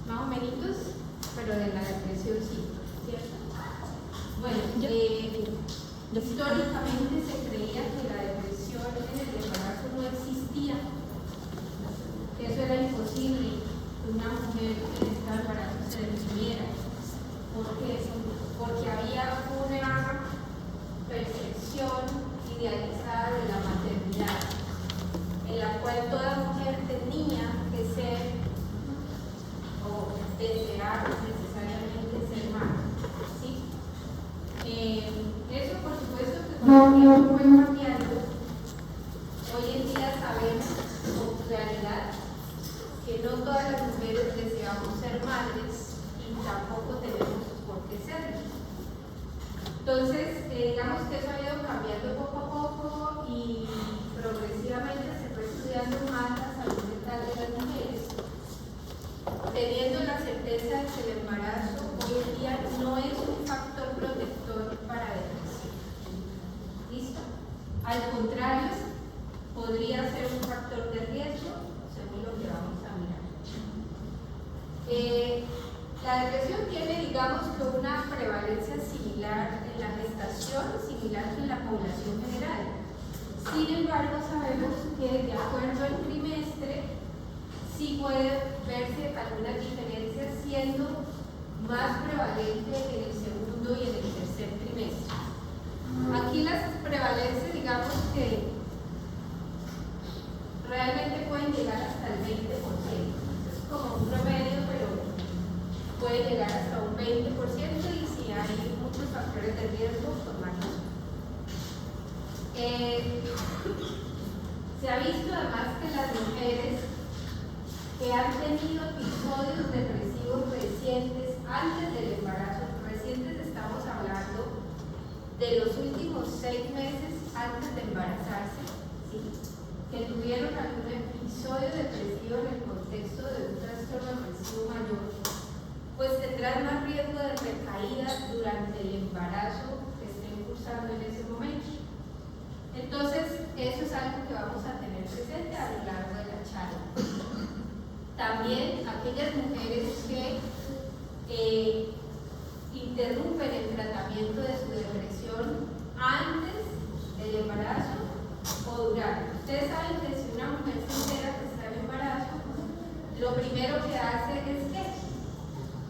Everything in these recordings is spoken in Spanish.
Más o menos, pero de la depresión sí, ¿cierto? Bueno, históricamente se creía que la depresión en el embarazo no existía, que eso era imposible, que una mujer en estado de embarazo se deprimiera. ¿Por qué? Porque había una percepción idealizada de la maternidad, en la cual toda mujer tenía que ser o desear necesariamente ser madre, ¿sí? Eso por supuesto que con el tiempo fue cambiando. Hoy en día sabemos con claridad que no todas las mujeres deseamos ser madres y tampoco tenemos por qué serlo. Entonces, digamos que eso ha ido cambiando poco a poco y progresivamente se fue estudiando más la salud mental de las mujeres, teniendo la certeza de que el embarazo hoy en día no es un factor protector para depresión. ¿Listo? Al contrario, podría ser un factor de riesgo, según lo que vamos a mirar. La depresión tiene, digamos, que una prevalencia similar en la gestación, similar que en la población general. Sin embargo, sabemos que de acuerdo al trimestre, sí puede verse algunas diferencias, siendo más prevalente en el segundo y en el tercer trimestre. Aquí las prevalencias, digamos que realmente pueden llegar hasta el 20%. Es como un promedio, pero puede llegar hasta un 20% y si hay muchos factores de riesgo, pues más. Se ha visto además que las mujeres que han tenido episodios depresivos recientes antes del embarazo, recientes estamos hablando de los últimos 6 meses antes de embarazarse, ¿sí? Que tuvieron algún episodio depresivo en el contexto de un trastorno depresivo mayor, pues tendrán más riesgo de recaída durante el embarazo que estén cursando en ese momento. Entonces, eso es algo que vamos a tener presente a lo largo de la charla. También aquellas mujeres que interrumpen el tratamiento de su depresión antes del embarazo o durante. Ustedes saben que si una mujer se entera que está en embarazo, lo primero que hace es que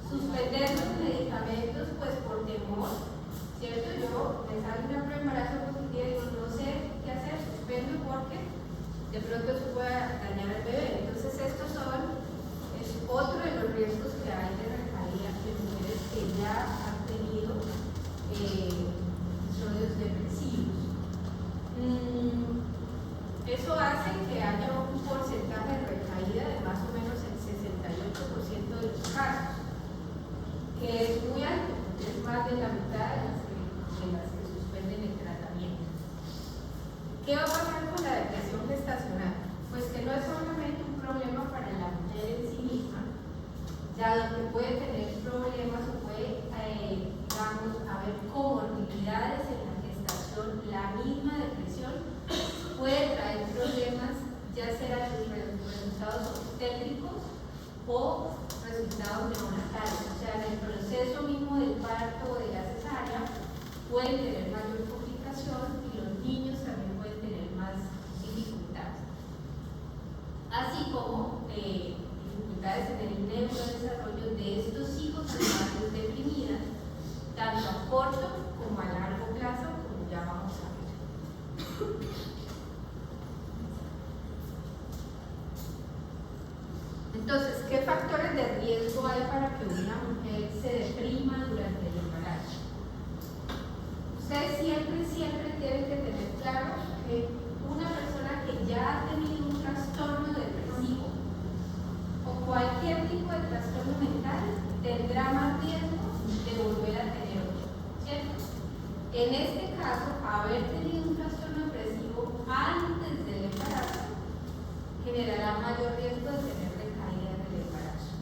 suspender los medicamentos, pues por temor, ¿cierto? Yo me sale una prueba de embarazo positiva y digo, no sé qué hacer, suspendo porque de pronto eso pueda dañar al bebé. Entonces estos es otro de los riesgos que hay de recaída de mujeres que ya han tenido episodios depresivos. Eso hace que haya un porcentaje de recaída de más o menos el 68% de los casos, que es muy alto, es más de la mitad de las que suspenden el tratamiento. ¿Qué va a pasar con la depresión gestacional? Pues que no es solamente un problema para la mujer en sí misma, dado que puede tener problemas o puede, digamos, haber comorbilidades en la gestación, la misma depresión puede traer problemas, ya sea resultados obstétricos o resultados neonatales, o sea, en el proceso mismo del parto o de la cesárea pueden tener mayor complicación y los niños también pueden tener más dificultades, así como dificultades en el neurodesarrollo de estos hijos de madres deprimidas, tanto a corto como a largo plazo, como ya vamos a ver. Entonces, ¿qué factores de riesgo hay para que una mujer se deprima durante el embarazo? Ustedes siempre tienen que tener claro que una persona que ya ha tenido un trastorno depresivo o cualquier tipo de trastorno mental tendrá más riesgo de volver a tener otro, ¿cierto? En este caso, haber tenido un trastorno depresivo antes del embarazo generará mayor riesgo de tener recaída en el embarazo.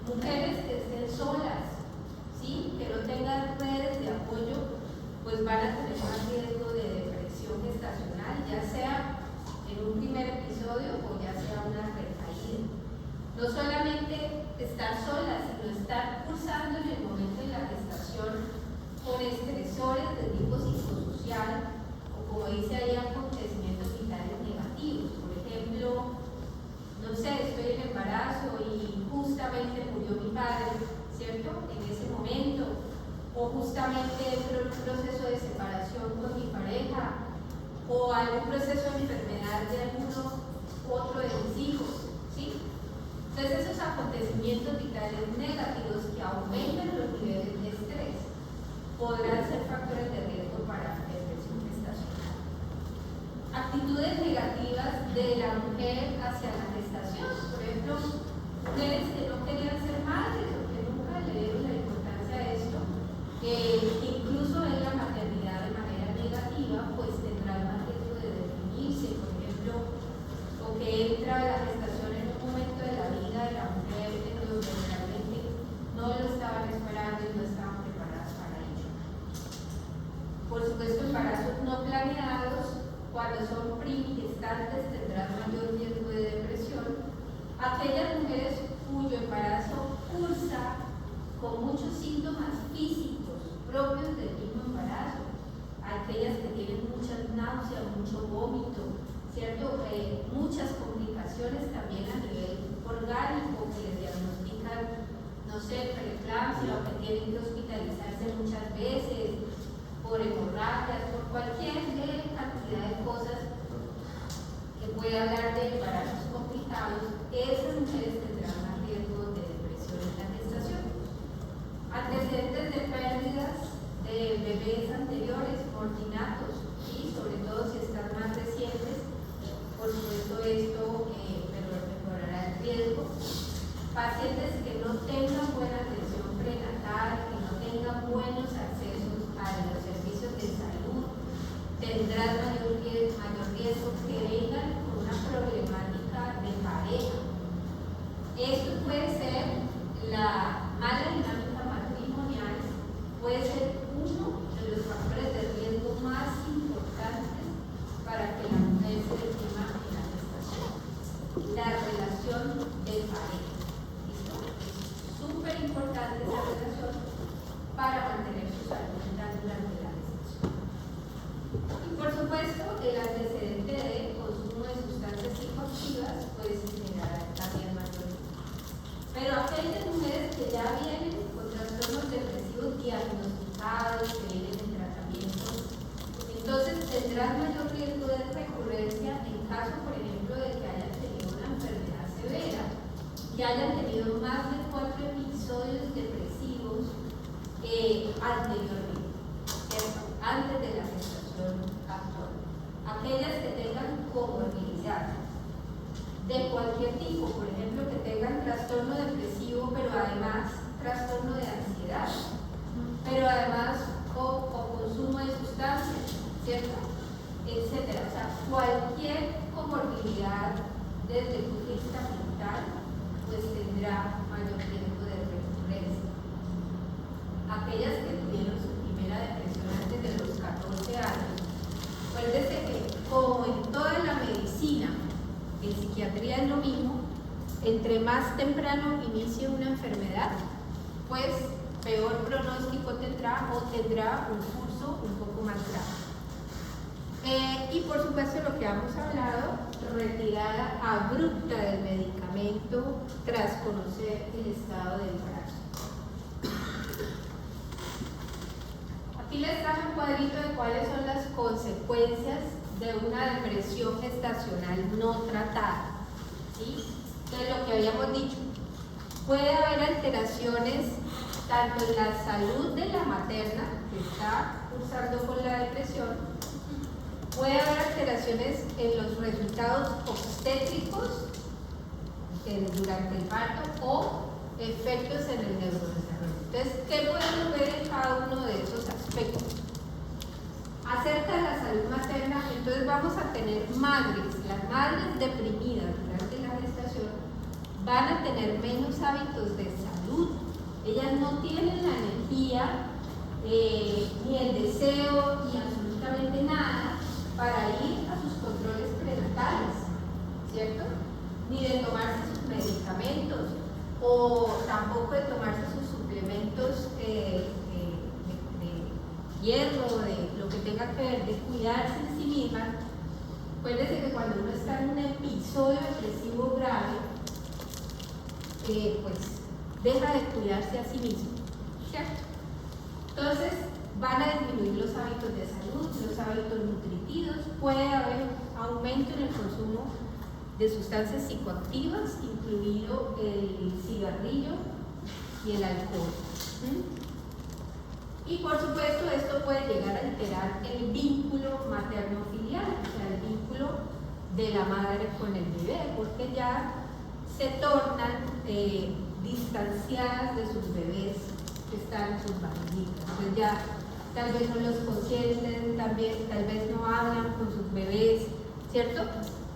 Mujeres que estén solas, ¿sí? Que no tengan redes de apoyo, pues van a tener más riesgo de depresión gestacional, ya sea en un primer episodio o ya sea una recaída. no solamente estar sola, sino estar cursando en el momento de la gestación con estresores de tipo psicosocial o, como dice ahí, acontecimientos vitales negativos. Por ejemplo, no sé, estoy en embarazo y justamente murió mi padre, ¿cierto? En ese momento, o justamente entro en un proceso de separación con mi pareja, o algún proceso de enfermedad de alguno u otro de mis hijos, ¿sí? Entonces esos acontecimientos vitales negativos que aumentan los niveles de estrés podrán ser factores de riesgo para depresión gestacional. Actitudes negativas de la mujer hacia la gestación, por ejemplo, mujeres que no querían ser madres o que nunca le dieron la importancia a esto, que incluso ven la maternidad de manera negativa, pues tendrán más riesgo de deprimirse, por ejemplo, o que entra la gestación en un momento de la vida de la mujer en donde realmente no lo estaban esperando y no estaban preparadas para ello. Por supuesto, embarazos no planeados, cuando son primigestantes, tendrán mayor riesgo de depresión. Aquellas mujeres cuyo embarazo cursa con muchos síntomas físicos propios del mismo embarazo, aquellas que tienen muchas náuseas, mucho vómito, ¿cierto? Muchas complicaciones también a nivel orgánico que les diagnostican, no sé, preeclampsia, o que tienen que hospitalizarse muchas veces por hemorragias, por cualquier cantidad de cosas que puede hablar de embarazos complicados. Esas mujeres tendrán más riesgo de depresión en la gestación. Antecedentes de pérdidas de bebés anteriores, mortinatos, y sobre todo si están más recientes, por supuesto esto mejorará el riesgo. Pacientes que no tengan buena atención prenatal, que no tengan buenos accesos a los servicios de salud, tendrán mayor riesgo que vengan con una problemática de pareja. Esto puede ser la mala dinámica matrimonial, puede ser uno de los factores de riesgo más importantes para que la mujer se deprima en la gestación. La relación de pareja. ¿Listo? Es súper importante esa relación para mantener su salud mental durante la gestación. Y por supuesto, el antecedente de consumo de sustancias psicoactivas puede generar también mayor riesgo. Pero aquellas mujeres que ya vienen con trastornos depresivos diagnosticados, que vienen en tratamiento, entonces tendrán mayor riesgo de recurrencia en caso, por ejemplo, de que hayan tenido una enfermedad severa, que hayan tenido más de 4 episodios depresivos anteriormente, ¿cierto? Antes de la gestación actual. Aquellas que tengan comorbilidad de cualquier tipo, por ejemplo, que tengan trastorno depresivo, pero además trastorno de ansiedad, pero además o consumo de sustancias, ¿cierto? Etcétera. O sea, cualquier comorbilidad desde el punto de vista mental, pues tendrá mayor riesgo de recurrencia. Aquellas que tuvieron su primera depresión antes de los 14 años, acuérdense que como en toda la medicina, en psiquiatría es lo mismo, entre más temprano inicie una enfermedad, pues peor pronóstico tendrá o tendrá un curso un poco más grave. Y por supuesto lo que hemos hablado, retirada abrupta del medicamento tras conocer el estado del embarazo. Aquí les traje un cuadrito de cuáles son las consecuencias de una depresión gestacional no tratada, ¿sí? Entonces, lo que habíamos dicho, puede haber alteraciones tanto en la salud de la materna, que está cursando con la depresión, puede haber alteraciones en los resultados obstétricos durante el parto o efectos en el neurodesarrollo. Entonces, ¿qué podemos ver en cada uno de esos aspectos? Acerca de la salud materna, entonces vamos a tener madres, las madres deprimidas durante la gestación van a tener menos hábitos de salud. Ellas no tienen la energía, ni el deseo, ni absolutamente nada para ir a sus controles prenatales, ¿cierto? Ni de tomarse sus medicamentos. medicamentos o tampoco de tomarse sus suplementos de hierro, de lo que tenga que ver, de cuidarse en sí misma. Acuérdense que cuando uno está en un episodio depresivo grave, pues deja de cuidarse a sí mismo, ¿cierto? Entonces van a disminuir los hábitos de salud, los hábitos nutritivos, puede haber aumento en el consumo de sustancias psicoactivas, incluido el cigarrillo y el alcohol. Y por supuesto esto puede llegar a alterar el vínculo materno-filial, o sea, el vínculo de la madre con el bebé, porque ya se tornan distanciadas de sus bebés que están en sus barriguitas. Entonces ya tal vez no los consienten, también tal vez no hablan con sus bebés, ¿cierto?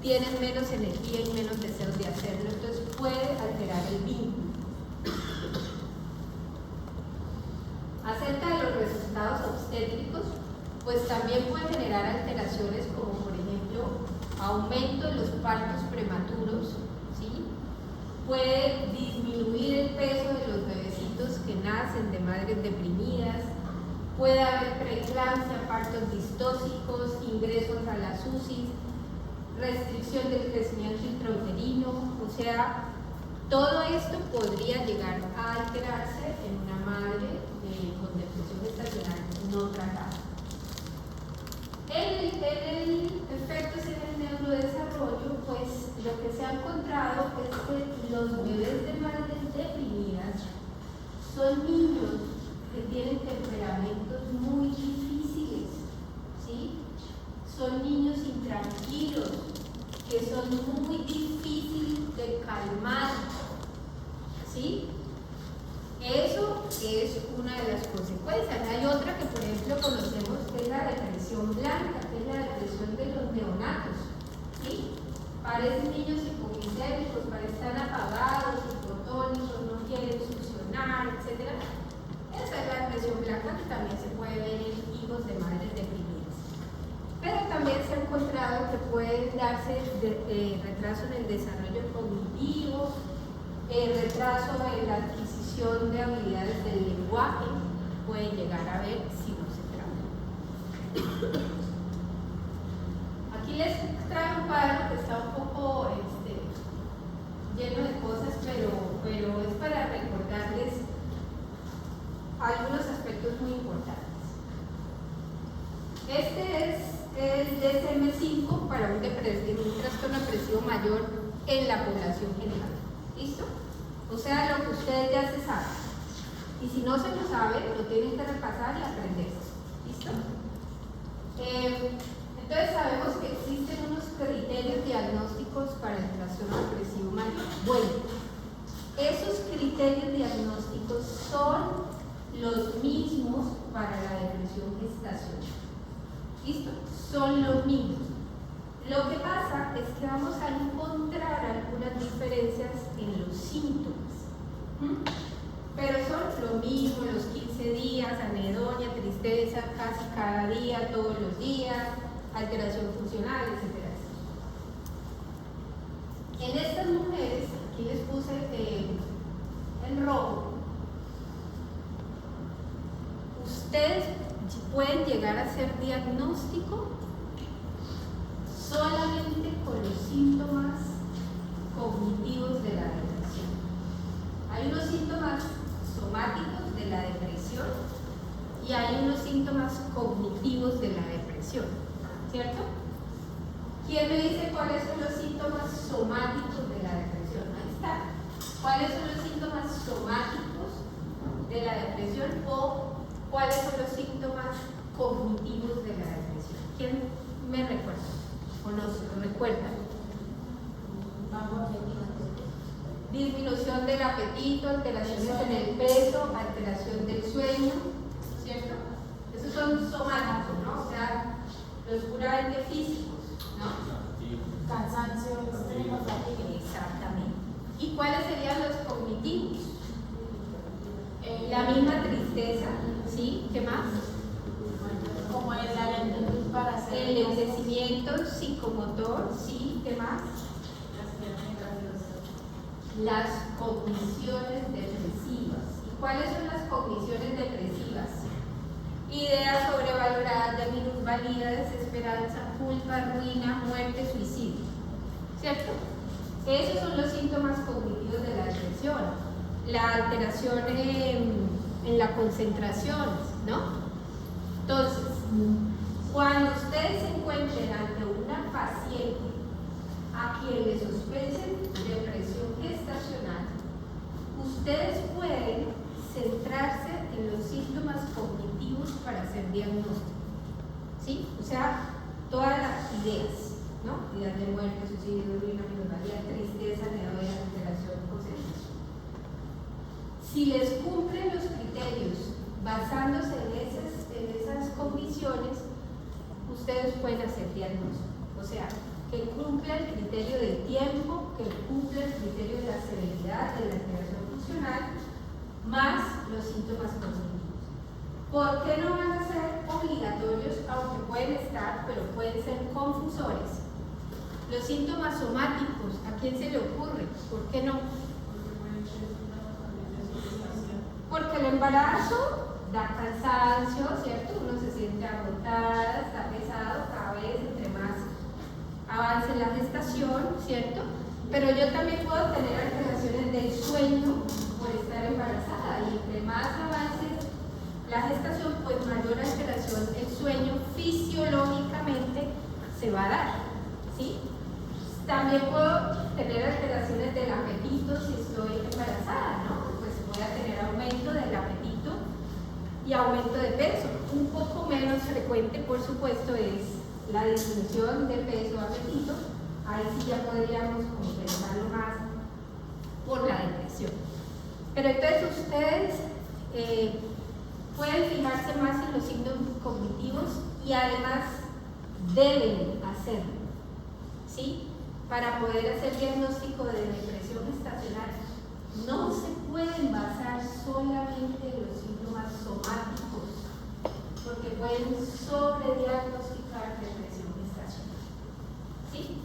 Tienen menos energía y menos deseos de hacerlo, entonces puede alterar el vínculo. Acerca de los resultados obstétricos, pues también puede generar alteraciones como por ejemplo aumento de los partos prematuros, ¿sí? Puede disminuir el peso de los bebecitos que nacen de madres deprimidas, puede haber preeclampsia, partos distóxicos, ingresos a las UCI, restricción del crecimiento intrauterino, o sea, todo esto podría llegar a alterarse en una madre con depresión gestacional no tratada. El efectos en el neurodesarrollo, pues lo que se ha encontrado es que los bebés de madres deprimidas son niños que tienen temperamentos muy difíciles, ¿sí? Son niños intranquilos, que son muy difíciles de calmar, ¿sí? Eso es una de las consecuencias. Hay otra que, por ejemplo, conocemos, que es la depresión blanca, que es la depresión de los neonatos, ¿sí? Parecen niños hipoglicémicos, parecen apagados, hipotónicos, no quieren succionar, etc. Esa es la depresión blanca, que también se puede ver en hijos de madres deprimidas. Pero también se ha encontrado que pueden darse retraso en el desarrollo cognitivo, retraso en la adquisición de habilidades del lenguaje, puede llegar a ver si no se trata. Aquí les traigo un cuadro que está un poco lleno de cosas, pero es para recordarles algunos aspectos muy importantes. Este es el DSM-5 para un trastorno depresivo mayor en la población general. ¿Listo? O sea, lo que ustedes ya se saben. Y si no se lo saben, lo tienen que repasar y aprenderse. ¿Listo? Entonces sabemos que existen unos criterios diagnósticos para el trastorno depresivo mayor. Bueno, esos criterios diagnósticos son los mismos para la depresión gestacional. ¿Listo? Son los mismos. Lo que pasa es que vamos a encontrar algunas diferencias en los síntomas. Pero son lo mismo, los 15 días, anedonia, tristeza, casi cada día, todos los días, alteración funcional, etc. En estas mujeres, aquí les puse en rojo, ustedes pueden llegar a hacer diagnóstico solamente con los síntomas cognitivos de la depresión. Hay unos síntomas somáticos de la depresión y hay unos síntomas cognitivos de la depresión, ¿cierto? ¿Quién me dice cuáles son los síntomas somáticos de la depresión? Ahí está. ¿Cuáles son los síntomas somáticos de la depresión o cuáles son los síntomas cognitivos de la depresión? ¿Quién me recuerda? ¿O nos recuerdan? Disminución del apetito, alteraciones en el peso, alteración del sueño, ¿cierto? Esos son somáticos, ¿no? O sea, los puramente físicos, ¿no? Cansancio, extremo, fatiga. Exactamente. ¿Y cuáles serían los cognitivos? La misma tristeza, ¿sí? ¿Qué más? Como es la lentitud para hacer El enlentecimiento psicomotor, ¿sí? ¿Qué más? las cogniciones depresivas. ¿Y cuáles son las cogniciones depresivas? Ideas sobrevaloradas de minusvalía, desesperanza, culpa, ruina, muerte, suicidio. ¿Cierto? Esos son los síntomas cognitivos de la depresión. La alteración en la concentración, ¿no? Entonces, cuando ustedes se encuentren ante una paciente a quien le sospechen depresión gestacional, ustedes pueden centrarse en los síntomas cognitivos para hacer diagnóstico. ¿Sí? O sea, todas las ideas, ¿no? Ideas de muerte, suicidio, ruina, minusvalía, tristeza, neodia, alteración, concentración. Si les cumplen los criterios basándose en esas cogniciones, ustedes pueden hacer diagnóstico. O sea, que cumpla el criterio del tiempo, que cumpla el criterio de la severidad de la alteración funcional, más los síntomas cognitivos. ¿Por qué no van a ser obligatorios, aunque pueden estar, pero pueden ser confusores? Los síntomas somáticos, ¿a quién se le ocurre? ¿Por qué no? Porque el embarazo da cansancio, ¿cierto? Uno se siente agotada, está pesado cada vez, entre más avance la gestación, ¿cierto? Pero yo también puedo tener alteraciones del sueño por estar embarazada, y entre más avance la gestación, pues mayor alteración del sueño fisiológicamente se va a dar, ¿sí? También puedo tener alteraciones del apetito si estoy embarazada, ¿no? Pues voy a tener aumento del apetito y aumento de peso. Un poco menos frecuente, por supuesto, es la disminución de peso o apetito. Ahí sí ya podríamos compensarlo más por la depresión. Pero entonces ustedes pueden fijarse más en los signos cognitivos y además deben hacerlo, ¿sí? Para poder hacer diagnóstico de depresión gestacional. No se pueden basar solamente en los síntomas somáticos, porque pueden sobrediagnosticar depresión gestacional, ¿sí?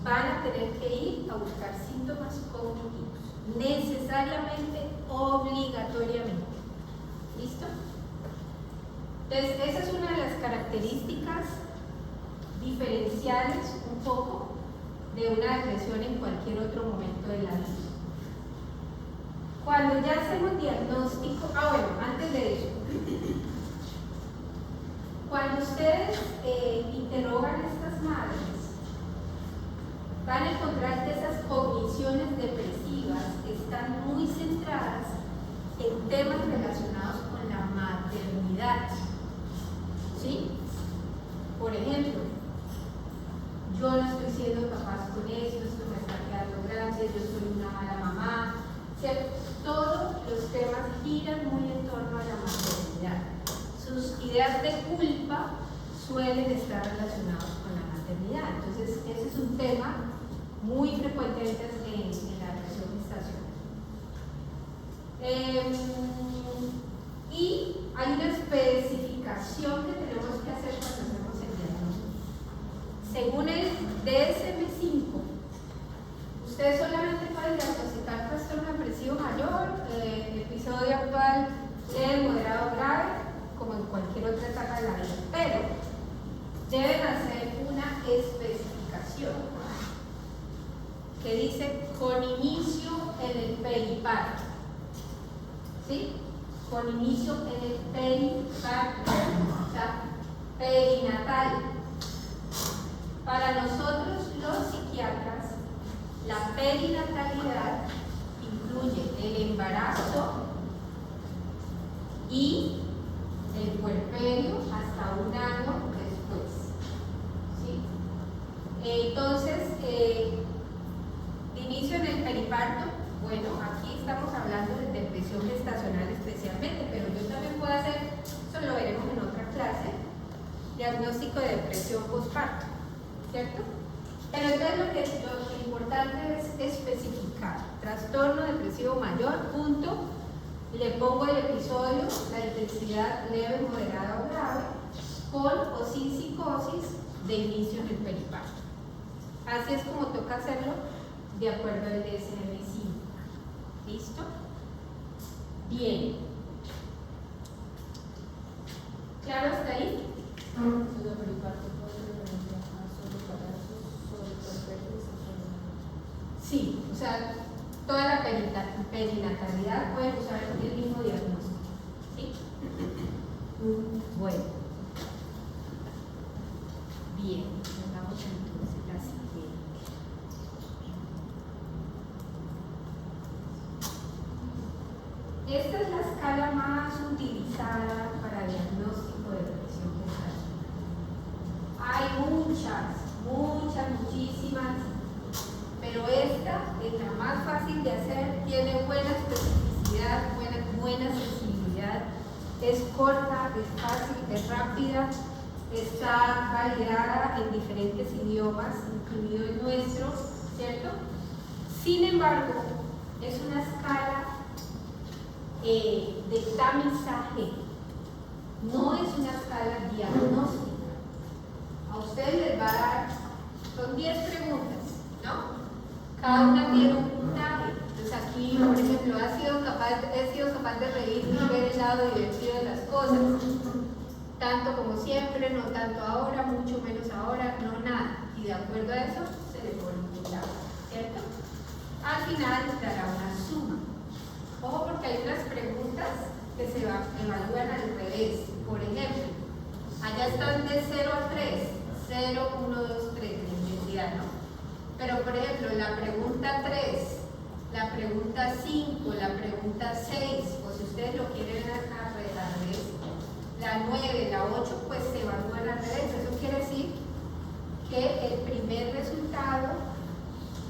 Van a tener que ir a buscar síntomas cognitivos, necesariamente, obligatoriamente. ¿Listo? Entonces, esa es una de las características diferenciales un poco de una depresión en cualquier otro momento de la vida. Cuando ya hacemos diagnóstico, bueno, antes de eso, cuando ustedes interrogan a estas madres, van a encontrar que esas cogniciones depresivas están muy centradas en temas relacionados con la maternidad, ¿sí? Por ejemplo, yo no estoy siendo capaz con esto me está quedando grande, yo soy una mala mamá, ¿cierto? Todos los temas giran muy en torno a la maternidad. Sus ideas de culpa suelen estar relacionados con la maternidad. Entonces, ese es un tema muy frecuentemente en la depresión gestacional. Y hay una especificación que tenemos que hacer cuando hacemos el diagnóstico. Según el DSM-5, ustedes solamente pueden diagnosticar trastorno depresivo mayor, episodio actual leve, moderado, grave, como en cualquier otra etapa de la vida, pero deben hacer una especificación que dice con inicio en el periparto, ¿sí? Con inicio en el periparto, o sea, perinatal. Para nosotros los psiquiatras, la perinatalidad incluye el embarazo y el puerperio hasta un año después, ¿sí? Entonces, inicio en el periparto. Bueno, aquí estamos hablando de depresión gestacional especialmente, pero yo también puedo hacer, eso lo veremos en otra clase, diagnóstico de depresión postparto, ¿cierto? Pero entonces lo importante es especificar trastorno depresivo mayor, punto, le pongo el episodio, la intensidad leve, moderada o grave, con o sin psicosis de inicio en el periparto. Así es como toca hacerlo de acuerdo al DSM-5. Bien. ¿Claro hasta ahí? Sí, o sea, toda la perinatalidad puede usar el mismo diagnóstico. ¿Sí? Bueno. Bien, vamos entonces a la siguiente. Esta es la escala más utilizada para diagnóstico de depresión gestacional. Hay muchísimas, pero esta es la más fácil de hacer, tiene buena especificidad, buena sensibilidad, es corta, es fácil, es rápida, está validada en diferentes idiomas, incluido el nuestro, ¿cierto? Sin embargo, es una escala de tamizaje, no es una escala diagnóstica. A ustedes les va a dar, son 10 preguntas, ¿no? Cada una tiene un puntaje. Entonces aquí, por ejemplo, he sido capaz de reír y ver el lado divertido de las cosas. Tanto como siempre, no tanto ahora, mucho menos ahora, no nada. Y de acuerdo a eso, se le pone un puntaje, ¿cierto? Al final dará una suma. Ojo, porque hay unas preguntas que se evalúan al revés. Por ejemplo, allá están de 0 a 3, 0, 1, 2, 3, de intensidad, ¿no? Pero, por ejemplo, la pregunta 3, la pregunta 5, la pregunta 6, o si ustedes lo quieren al revés, la 9, la 8, pues se evalúan al revés. Eso quiere decir que el primer resultado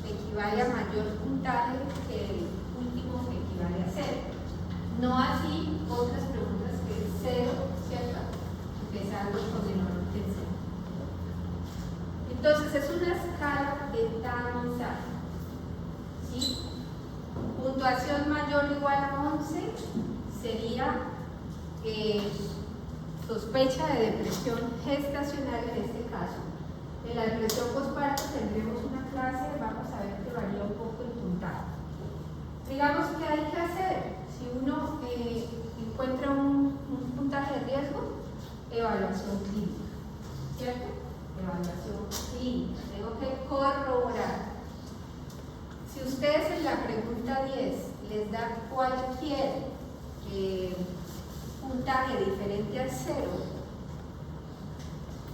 equivale a mayor puntaje que el último que equivale a 0. No así otras preguntas que es 0, ¿cierto? Empezando con el orden del 0. Entonces es una escala de tamizaje. ¿Sí? Puntuación mayor o igual a 11 sería sospecha de depresión gestacional en este caso. En la depresión postparto tendremos una clase, vamos a ver que varía un poco el puntaje. Digamos que hay que hacer, si uno encuentra un puntaje de riesgo, evaluación clínica, ¿cierto? Evaluación clínica, tengo que corroborar. Si ustedes en la pregunta 10 les da cualquier puntaje diferente a 0,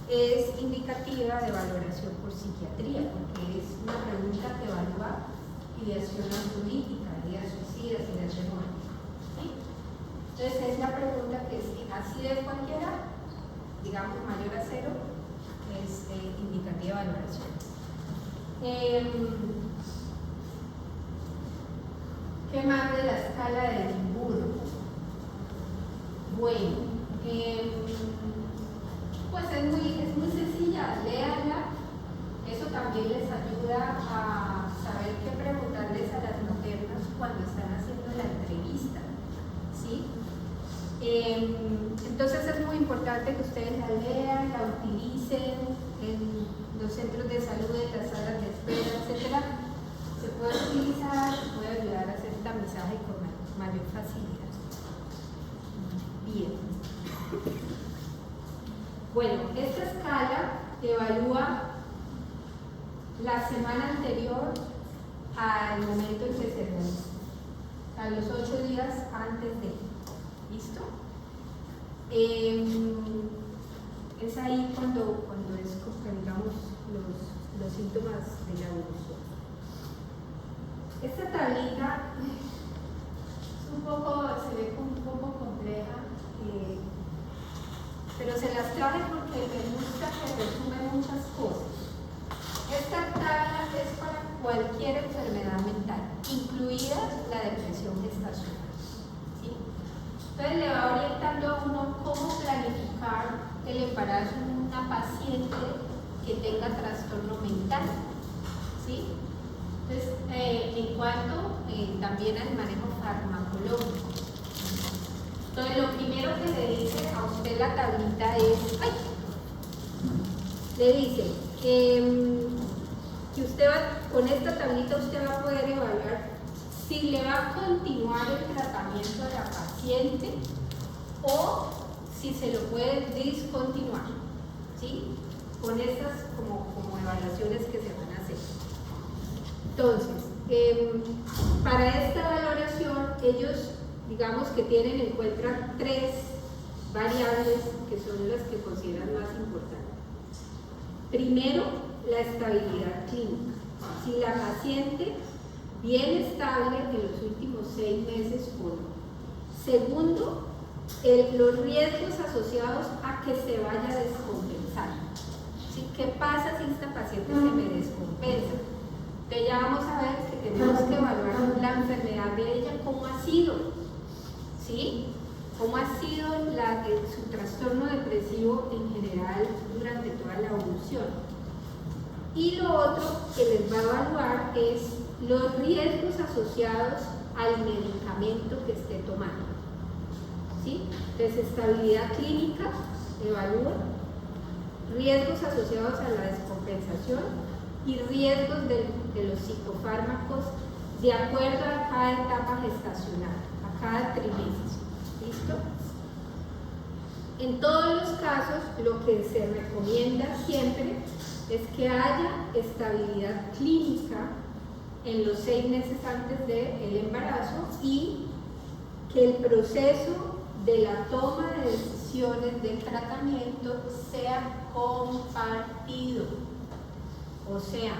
es indicativa de valoración por psiquiatría, porque es una pregunta que evalúa ideación autolítica, ideas suicidas, ideas de muerte. ¿Sí? Entonces es la pregunta que es así de cualquiera, digamos mayor a 0, es indicativa de valoración. ¿Qué más de la escala de Edimburgo? Bueno, pues es muy sencilla, léanla. Eso también les ayuda a saber qué preguntarles a las maternas cuando están haciendo la entrevista, ¿sí? Entonces es muy importante que ustedes la lean, la utilicen en los centros de salud, en las salas de espera, etc. Se puede utilizar, puede ayudar a hacer tamizaje con mayor facilidad. Bien. Bueno, esta escala evalúa la semana anterior al momento en que se realiza, a los 8 días antes de. ¿Listo? Es ahí cuando comprendamos los síntomas de la evolución. Esta tablita se ve un poco compleja, pero se las traje porque me gusta que resumen muchas cosas. Esta tabla es para cualquier enfermedad mental, incluida la depresión gestacional. ¿Sí? Entonces le va orientando a uno cómo planificar el embarazo en una paciente que tenga trastorno mental. ¿Sí? Entonces, en cuanto también al manejo farmacológico. Entonces, lo primero que le dice a usted la tablita es, le dice que usted con esta tablita usted va a poder evaluar si le va va a continuar el tratamiento de la paciente o si se lo puede discontinuar, ¿sí? Con estas como evaluaciones que se van a hacer. Entonces, para esta valoración, ellos, digamos que tienen en cuenta 3 variables que son las que consideran más importantes. Primero, la estabilidad clínica. Si la paciente viene estable en los últimos 6 meses o no. Segundo, los riesgos asociados a que se vaya a descompensar. ¿Sí? ¿Qué pasa si esta paciente se me descompensa? Entonces ya vamos a ver que tenemos que evaluar la enfermedad de ella, cómo ha sido, ¿sí? Cómo ha sido su trastorno depresivo en general durante toda la evolución. Y lo otro que les va a evaluar es los riesgos asociados al medicamento que esté tomando. ¿Sí? Entonces, estabilidad clínica, evalúa, riesgos asociados a la descompensación y riesgos de los psicofármacos de acuerdo a cada etapa gestacional, a cada trimestre. ¿Listo? En todos los casos, lo que se recomienda siempre es que haya estabilidad clínica en los 6 meses antes del embarazo y que el proceso de la toma de decisiones del tratamiento sea compartido. O sea,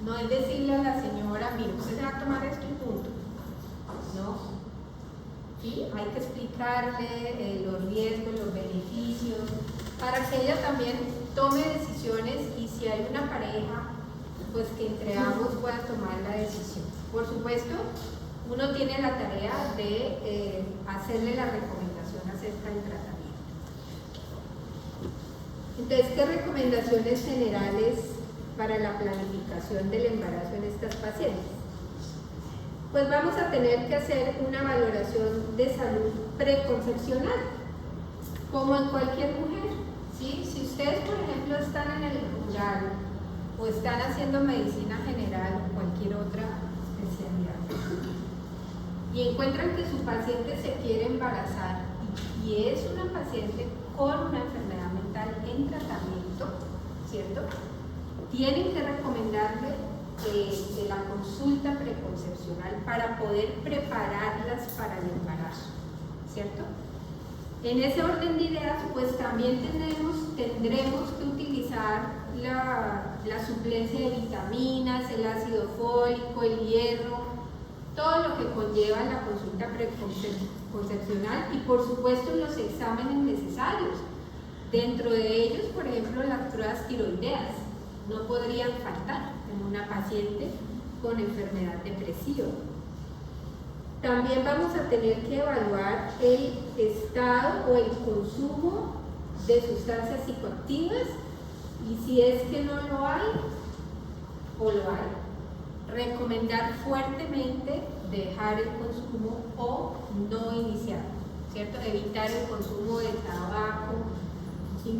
no es decirle a la señora, mire, usted se va a tomar esto y punto. No. ¿Sí? Hay que explicarle los riesgos, los beneficios, para que ella también tome decisiones y si hay una pareja, pues que entre ambos puedan tomar la decisión. Por supuesto, uno tiene la tarea de hacerle la recomendación acerca del tratamiento. Entonces, ¿qué recomendaciones generales para la planificación del embarazo en estas pacientes? Pues vamos a tener que hacer una valoración de salud preconcepcional, como en cualquier mujer. ¿Sí? Si ustedes, por ejemplo, están en el rural o están haciendo medicina general o cualquier otra especialidad y encuentran que su paciente se quiere embarazar y es una paciente con una enfermedad mental en tratamiento, ¿cierto? Tienen que recomendarle la consulta preconcepcional para poder prepararlas para el embarazo, ¿cierto? En ese orden de ideas, pues también tendremos que utilizar la suplencia de vitaminas, el ácido fólico, el hierro, todo lo que conlleva la consulta preconcepcional y por supuesto los exámenes necesarios. Dentro de ellos, por ejemplo, las pruebas tiroideas no podrían faltar en una paciente con enfermedad depresiva. También vamos a tener que evaluar el estado o el consumo de sustancias psicoactivas y si es que no lo hay o lo hay, recomendar fuertemente dejar el consumo o no iniciar, ¿cierto? Evitar el consumo de tabaco,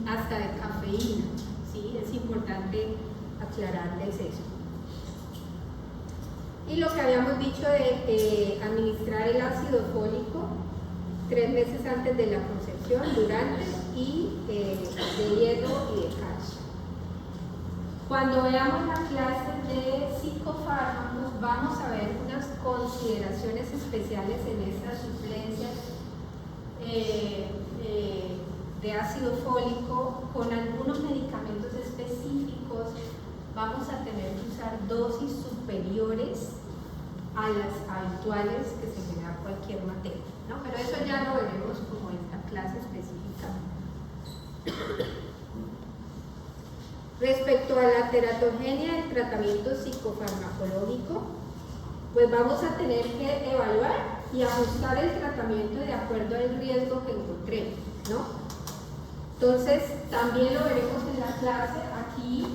hasta de cafeína, ¿sí? Es importante aclararles eso. Y lo que habíamos dicho de administrar el ácido fólico 3 meses antes de la concepción, durante y de hierro y de calcio. Cuando veamos la clase de psicofármacos, vamos a ver unas consideraciones especiales en estas suplencias de ácido fólico con algunos medicamentos específicos. Vamos a tener que usar dosis superiores a las habituales que se le da a cualquier materia, ¿no? Pero eso ya lo veremos como en la clase específica. Respecto a la teratogenia del tratamiento psicofarmacológico, pues vamos a tener que evaluar y ajustar el tratamiento de acuerdo al riesgo que encontremos, ¿no? Entonces, también lo veremos en la clase. Aquí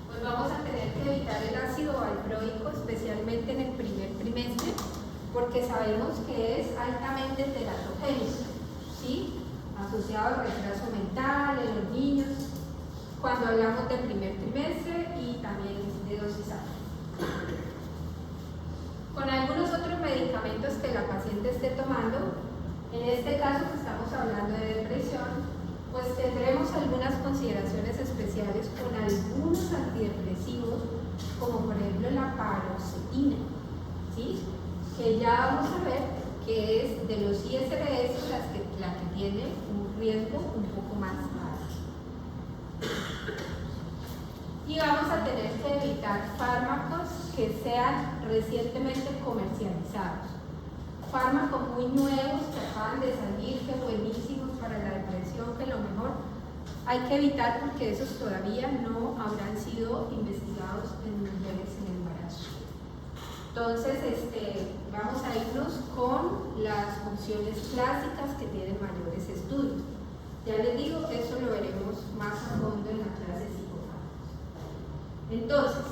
pues vamos a tener que evitar el ácido valproico, especialmente en el primer trimestre, porque sabemos que es altamente teratogénico, ¿sí? Asociado al retraso mental en los niños, cuando hablamos del primer trimestre y también de dosis alta. Con que la paciente esté tomando. En este caso que estamos hablando de depresión, pues tendremos algunas consideraciones especiales con algunos antidepresivos, como por ejemplo la paroxetina, ¿sí? Que ya vamos a ver que es de los ISRS la que tiene un riesgo un poco más alto. Y vamos a tener que evitar fármacos que sean recientemente comercializados. Fármacos muy nuevos que acaban de salir, que buenísimos para la depresión, que lo mejor hay que evitar porque esos todavía no habrán sido investigados en mujeres en embarazo. Entonces, vamos a irnos con las funciones clásicas que tienen mayores estudios. Ya les digo, eso lo veremos más a fondo en la clase de psicofármacos. Entonces,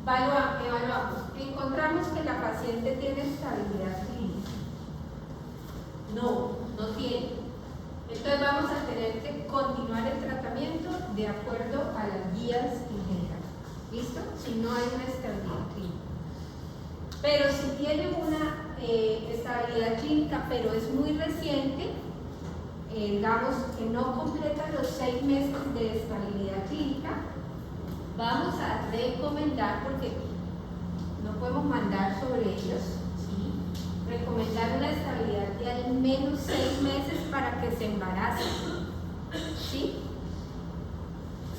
evaluamos. Encontramos que la paciente tiene estabilidad clínica. No tiene. Entonces vamos a tener que continuar el tratamiento de acuerdo a las guías en general. ¿Listo? Si no hay una estabilidad clínica. Pero si tiene una estabilidad clínica, pero es muy reciente, digamos que no completa los 6 meses de estabilidad clínica, vamos a recomendar, porque no podemos mandar sobre ellos, ¿sí? Recomendar una estabilidad de al menos 6 meses para que se embaracen, ¿sí?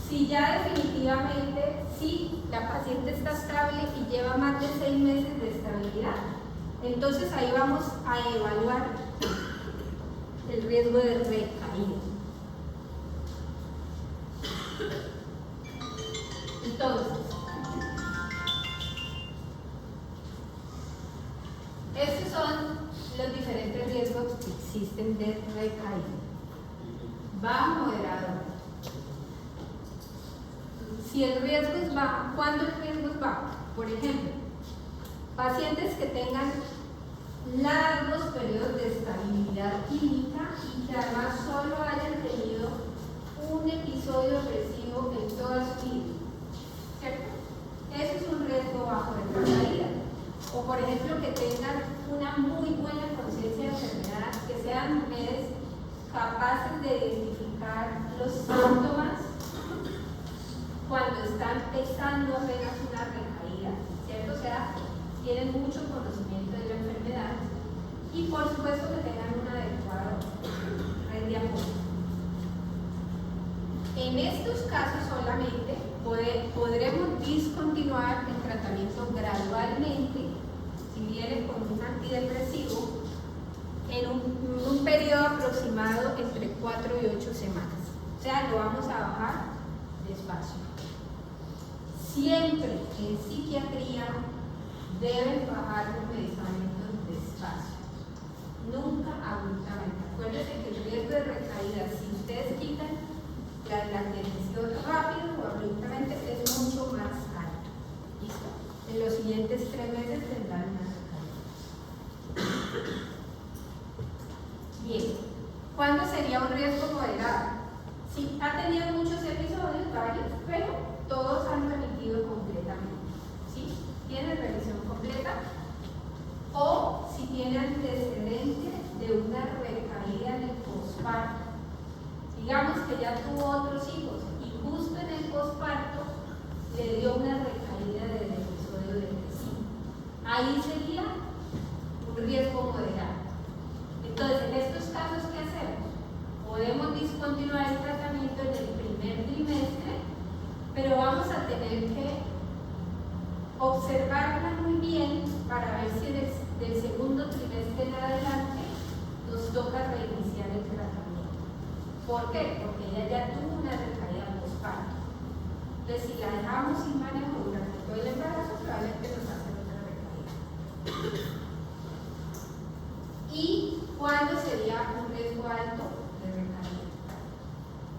Si ya definitivamente, si la paciente está estable y lleva más de 6 meses de estabilidad, entonces ahí vamos a evaluar el riesgo de recaída. Entonces, estos son los diferentes riesgos que existen de recaída. Bajo, moderado. Si el riesgo es bajo, ¿cuándo el riesgo es bajo? Por ejemplo, pacientes que tengan largos periodos de estabilidad clínica y que además solo hayan tenido un episodio depresivo en toda su vida, ¿cierto? Eso es un riesgo bajo de recaída. O por ejemplo que tengan una muy buena conciencia de enfermedad, que sean mujeres capaces de identificar los síntomas cuando están empezando apenas una recaída, ¿cierto? O sea, tienen mucho conocimiento de la enfermedad y por supuesto que tengan un adecuado red de apoyo. En estos casos solamente podremos discontinuar el tratamiento gradualmente si viene con un antidepresivo en un periodo aproximado entre 4 y 8 semanas. O sea, lo vamos a bajar despacio. Siempre en psiquiatría deben bajar los medicamentos despacio, nunca abruptamente. Acuérdense que el riesgo de recaída, si ustedes quitan la decisión rápido o abruptamente, es mucho más alto. ¿Listo? En los siguientes 3 meses tendrán una recaída. Bien, ¿cuándo sería un riesgo moderado? Sí, ha tenido muchos episodios, varios, pero todos han remitido completamente. ¿Sí? Tiene revisión completa. O si tiene antecedente de una recaída en el posparto. Digamos que ya tuvo otros hijos y justo en el posparto le dio una recaída del episodio depresivo. Ahí sería un riesgo moderado. Entonces, en estos casos, ¿qué hacemos? Podemos discontinuar el tratamiento en el primer trimestre, pero vamos a tener que observarla muy bien para ver si del segundo trimestre en adelante nos toca reiniciar el tratamiento. ¿Por qué? Porque ella ya tuvo una recaída postparto. Entonces, si la dejamos sin manejo durante todo el embarazo, probablemente nos hace otra recaída. ¿Y cuándo sería un riesgo alto de recaída?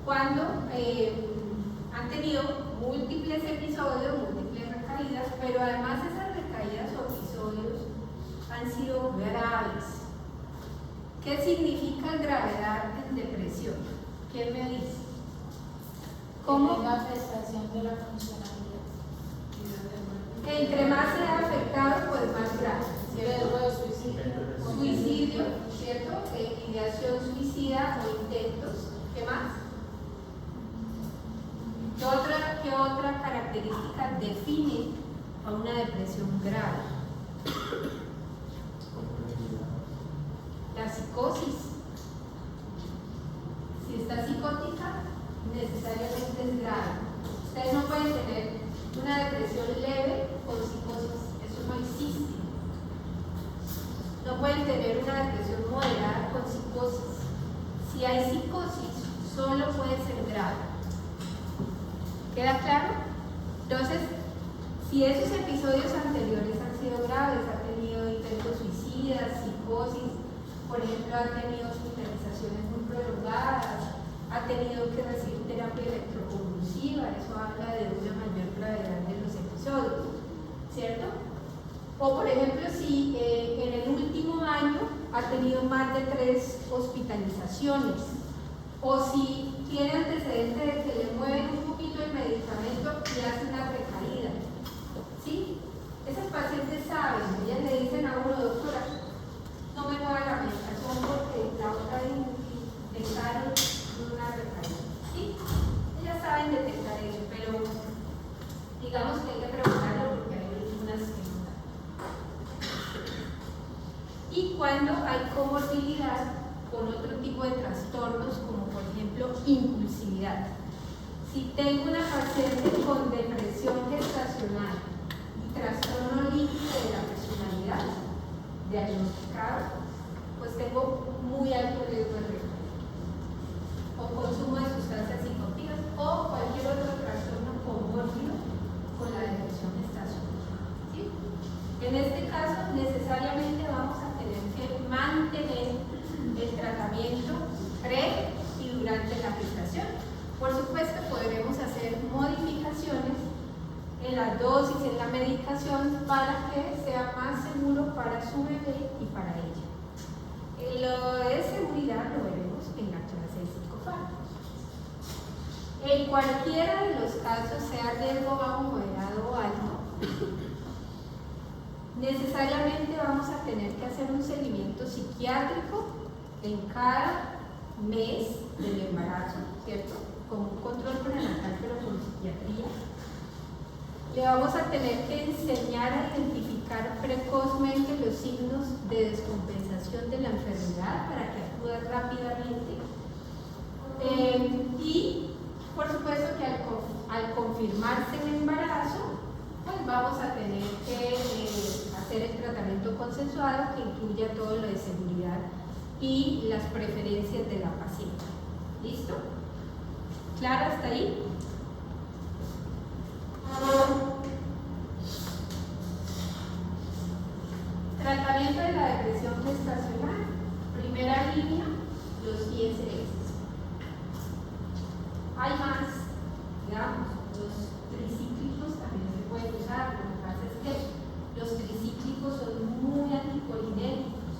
Cuando han tenido múltiples episodios, múltiples recaídas, pero además esas recaídas o episodios han sido graves. ¿Qué significa gravedad en depresión? ¿Quién me dice? ¿Cómo? La afectación de la funcionalidad. Entre más sea afectado, pues más grave. Riesgo de suicidio. un grado. La psicosis. Si está psicótica, necesariamente es grave. Ustedes no pueden tener una depresión leve con psicosis, eso no existe. No pueden tener una depresión moderada con psicosis. Si hay psicosis, solo puede ser grave. ¿Queda claro? Entonces, si esos episodios anteriores han sido graves, ha tenido intentos suicidas, psicosis, por ejemplo, ha tenido hospitalizaciones muy prolongadas, ha tenido que recibir terapia electroconvulsiva, eso habla de una mayor gravedad de los episodios, ¿cierto? O por ejemplo, si en el último año ha tenido más de 3 hospitalizaciones, o si tiene antecedentes de que le mueven un poquito el medicamento y hace una recaída, ¿sí? Esas pacientes saben, ellas le dicen a uno, doctora, no me mueva la medicación porque la otra vez intentaron una recaída, ¿sí? Ellas saben detectar eso, pero digamos que hay que preguntarlo porque hay algunas que no dan. Y cuando hay comorbilidad con otro tipo de trastornos, como por ejemplo impulsividad. Si tengo una paciente con depresión gestacional y trastorno límite de la personalidad diagnosticado, pues tengo muy alto riesgo de recaída, o consumo de sustancias psicoactivas o cualquier otro trastorno comórbido con la depresión gestacional, ¿sí? En este caso, necesariamente vamos a tener que mantener el tratamiento pre y durante la gestación. Por supuesto, podremos hacer modificaciones en la dosis, en la medicación, para que sea más seguro para su bebé y para ella. Lo de seguridad lo veremos en la clase de psicofármacos. En cualquiera de los casos, sea riesgo bajo, moderado o alto, necesariamente vamos a tener que hacer un seguimiento psiquiátrico en cada mes del embarazo, ¿cierto? Como un control prenatal, pero con psiquiatría. Le vamos a tener que enseñar a identificar precozmente los signos de descompensación de la enfermedad para que acuda rápidamente. Y, por supuesto, que al confirmarse el embarazo, pues vamos a tener que hacer el tratamiento consensuado que incluya todo lo de seguridad y las preferencias de la paciente. ¿Listo? ¿Claro hasta ahí? Tratamiento de la depresión gestacional. Primera línea, los ISS. Hay más, digamos, los tricíclicos también se pueden usar. Lo que pasa es que los tricíclicos son muy anticolinérgicos.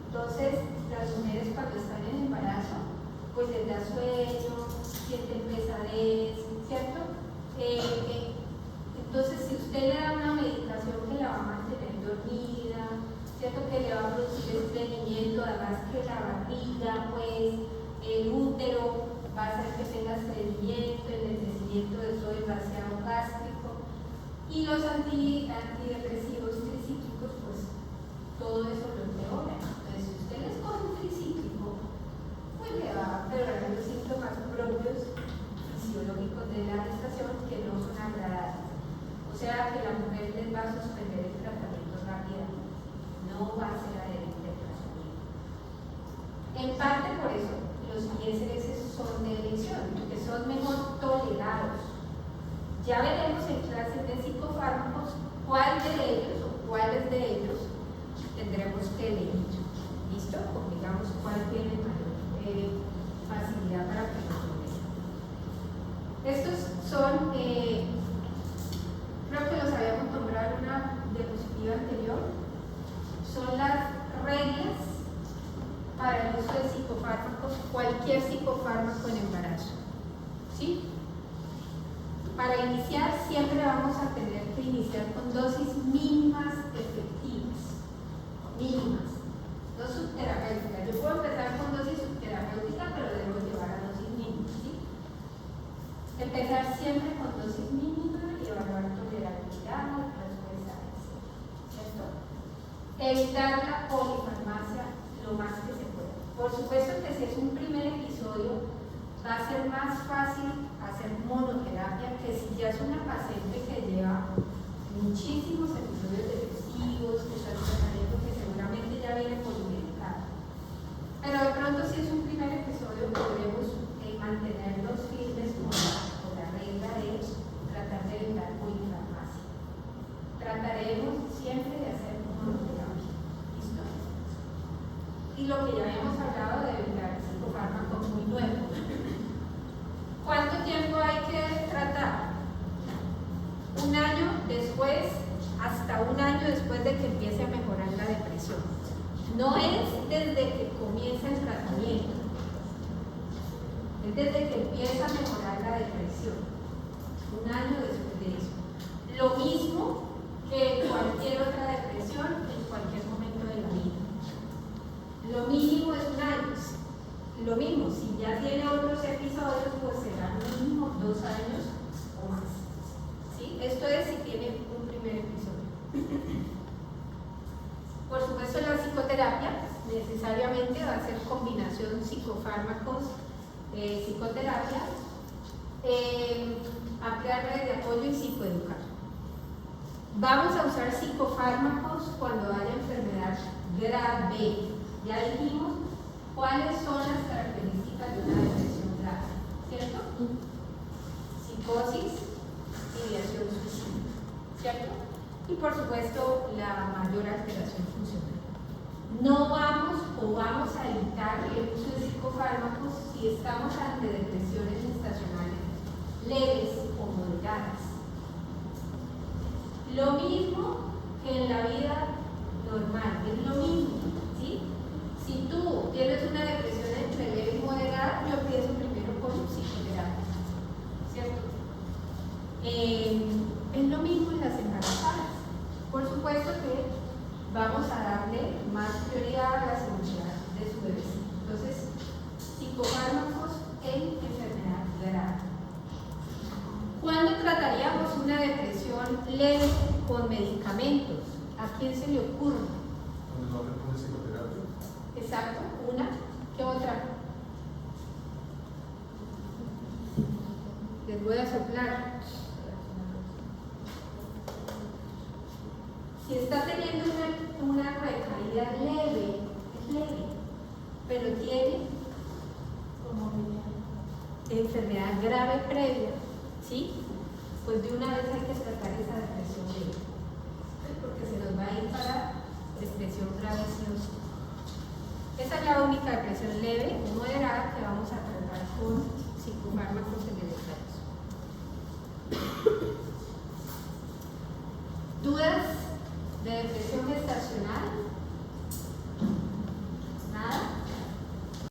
Entonces, las mujeres cuando están en embarazo, pues les da sueño, sienten pesadez, ¿cierto? Entonces, si usted le da una medicación que la va a mantener dormida, ¿cierto? Que le va a producir estreñimiento, además que la barriga, pues, el útero va a hacer que tenga estreñimiento, ennegrecimiento del suelo vaciado gástrico, y los antidepresivos tricíclicos, pues, todo eso lo empeora. Entonces, si usted les coge un tricíclico, pues le va a empeorar los síntomas propios fisiológicos de la gestación que no son agradables. O sea que la mujer les va a suspender el tratamiento rápidamente, no va a ser adherente al tratamiento. En parte por eso, los ISS son de elección, porque son mejor tolerados. Ya veremos en clases de psicofármacos cuál de ellos o cuáles de ellos tendremos que elegir. ¿Listo? O digamos cuál tiene mayor facilidad para que lo toleren. Estos son, creo que los habíamos nombrado en una diapositiva anterior, son las reglas para el uso de psicofármacos, cualquier psicofármaco en embarazo. ¿Sí? Para iniciar, siempre vamos a tener que iniciar con dosis mínimas efectivas. Mínimas. No subterapéuticas. Yo puedo empezar con dosis subterapéuticas, pero debo llevar a dosis mínimas. ¿Sí? Empezar siempre con dosis mínimas y evaluar tolerabilidad, respuesta, etc. evitar la polifarmacia lo más que se pueda. Por supuesto que si es un primer episodio, va a ser más fácil hacer monoterapia que si ya es una paciente que lleva muchísimos episodios depresivos, que está tratando, que seguramente ya viene polimedicada. Pero de pronto si es un primer episodio podremos mantenerlos firmes con la regla de tratar de evitar polifarmacia. Trataremos siempre de hacer monoterapia. ¿Listo? Y lo que ya habíamos hablado de evitar psicofármacos muy nuevos. ¿Cuánto tiempo hay que tratar? Un año después, hasta un año después de que empiece a mejorar la depresión. No es desde que comienza el tratamiento, es desde que empieza a mejorar la depresión. Un año después de eso. Lo mismo que cualquier otra depresión en cualquier momento de la vida. Lo mínimo es un año. Lo mismo, si ya tiene otros episodios, pues será mínimo 2 años o más. ¿Sí? Esto es si tiene un primer episodio. Por supuesto, la psicoterapia necesariamente va a ser combinación psicofármacos, psicoterapia, ampliar redes de apoyo y psicoeducar. Vamos a usar psicofármacos cuando haya enfermedad grave. Ya dijimos cuáles son las características de una depresión grave, ¿cierto? Psicosis, ideación suicida, ¿cierto? Y por supuesto la mayor alteración funcional. No vamos a evitar el uso de psicofármacos si estamos ante depresiones gestacionales leves o moderadas. Lo mismo que en la vida normal, es lo mismo, ¿sí? Si tú tienes una depresión entre leve y moderada, yo empiezo primero con psicoterapia, ¿cierto? Es lo mismo en las embarazadas. Por supuesto que vamos a darle más prioridad a la seguridad de su bebé. Entonces, psicofármacos en enfermedad grave. ¿Cuándo trataríamos una depresión leve con medicamentos? ¿A quién se le ocurre? Cuando no responde psicoterapia. Exacto, una. ¿Qué otra? Les voy a soplar. Si está teniendo una recaída leve, es leve, pero tiene como enfermedad grave previa, ¿sí? Pues de una vez hay que tratar esa depresión leve, porque se nos va a ir para depresión grave sí o sí. Esa es la única depresión leve o moderada que vamos a tratar con psicofármacos en el